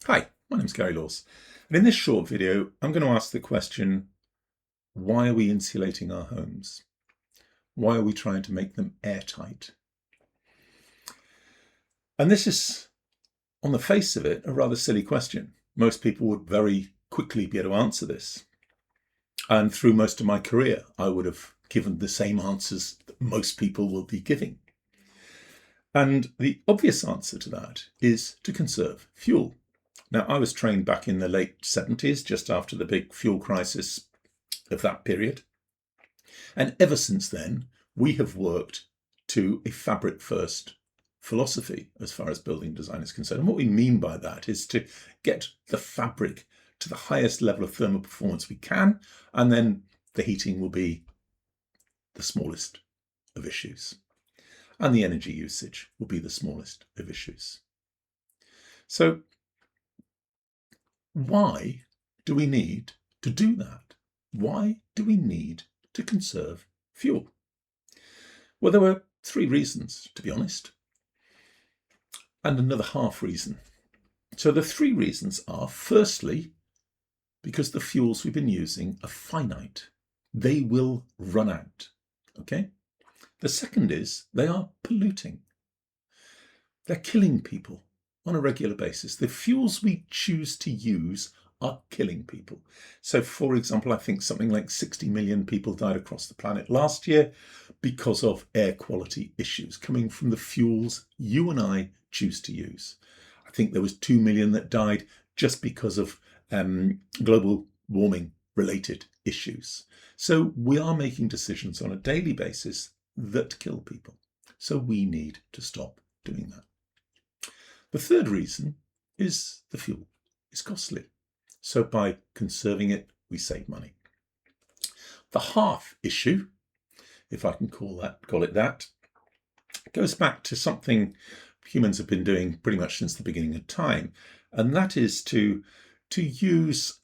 Hi, my name's Gary Laws, and in this short video I'm going to ask the question, why are we insulating our homes? Why are we trying to make them airtight? And this is, on the face of it, a rather silly question. Most people would very quickly be able to answer this. And through most of my career, I would have given the same answers that most people will be giving. And the obvious answer to that is to conserve fuel. Now, I was trained back in the late 70s, just after the big fuel crisis of that period. And ever since then, we have worked to a fabric-first philosophy as far as building design is concerned. And what we mean by that is to get the fabric to the highest level of thermal performance we can, and then the heating will be the smallest of issues. And the energy usage will be the smallest of issues. So why do we need to do that? Why do we need to conserve fuel? Well, there were three reasons, to be honest, and another half reason. So the three reasons are, firstly, because the fuels we've been using are finite. They will run out, okay? The second is they are polluting. They're killing people on a regular basis. The fuels we choose to use are killing people. So, for example, I think something like 60 million people died across the planet last year because of air quality issues coming from the fuels you and I choose to use. I think there was 2 million that died just because of global warming related issues. So we are making decisions on a daily basis that kill people. So we need to stop doing that. The third reason is the fuel is costly. So by conserving it, we save money. The half issue, if I can call it that, goes back to something humans have been doing pretty much since the beginning of time, and that is to use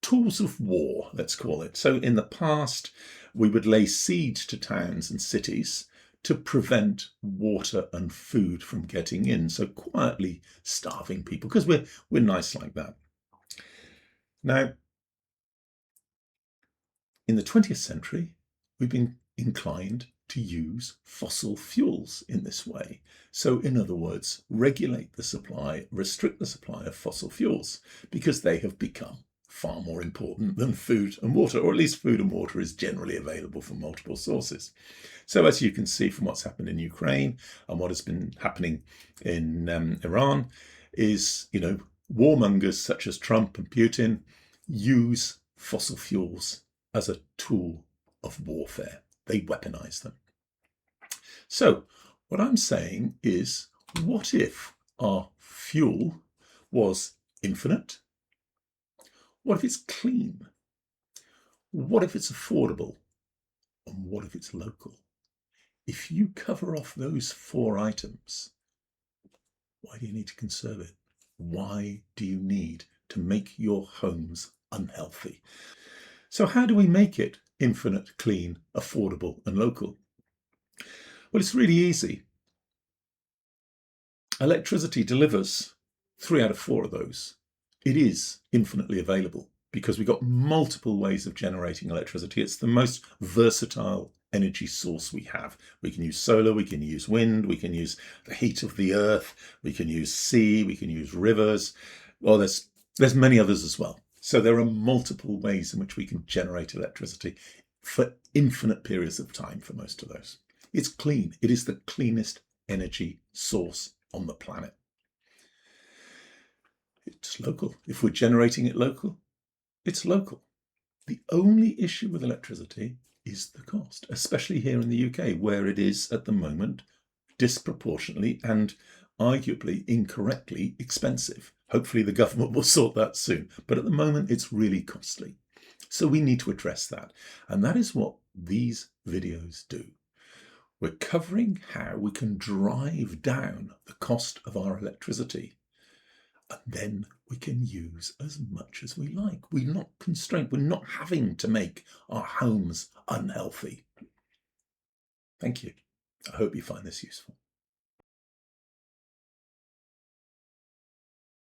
tools of war, let's call it. So in the past, we would lay siege to towns and cities to prevent water and food from getting in. So quietly starving people, because we're nice like that. Now, in the 20th century, we've been inclined to use fossil fuels in this way. So in other words, regulate the supply, restrict the supply of fossil fuels, because they have become far more important than food and water, or at least food and water is generally available from multiple sources. So as you can see from what's happened in Ukraine and what has been happening in Iran is, warmongers such as Trump and Putin use fossil fuels as a tool of warfare. They weaponize them. So what I'm saying is, what if our fuel was infinite? What if it's clean? What if it's affordable? And what if it's local? If you cover off those four items, why do you need to conserve it? Why do you need to make your homes unhealthy? So how do we make it infinite, clean, affordable, and local? Well, it's really easy. Electricity delivers 3 out of 4 of those. It is infinitely available because we've got multiple ways of generating electricity. It's the most versatile energy source we have. We can use solar, we can use wind, we can use the heat of the earth, we can use sea, we can use rivers. Well, there's many others as well. So there are multiple ways in which we can generate electricity for infinite periods of time for most of those. It's clean. It is the cleanest energy source on the planet. It's local. If we're generating it local, it's local. The only issue with electricity is the cost, especially here in the UK, where it is at the moment disproportionately and arguably incorrectly expensive. Hopefully the government will sort that soon, but at the moment it's really costly. So we need to address that, and that is what these videos do. We're covering how we can drive down the cost of our electricity, and then we can use as much as we like. We're not constrained. We're not having to make our homes unhealthy. Thank you. I hope you find this useful.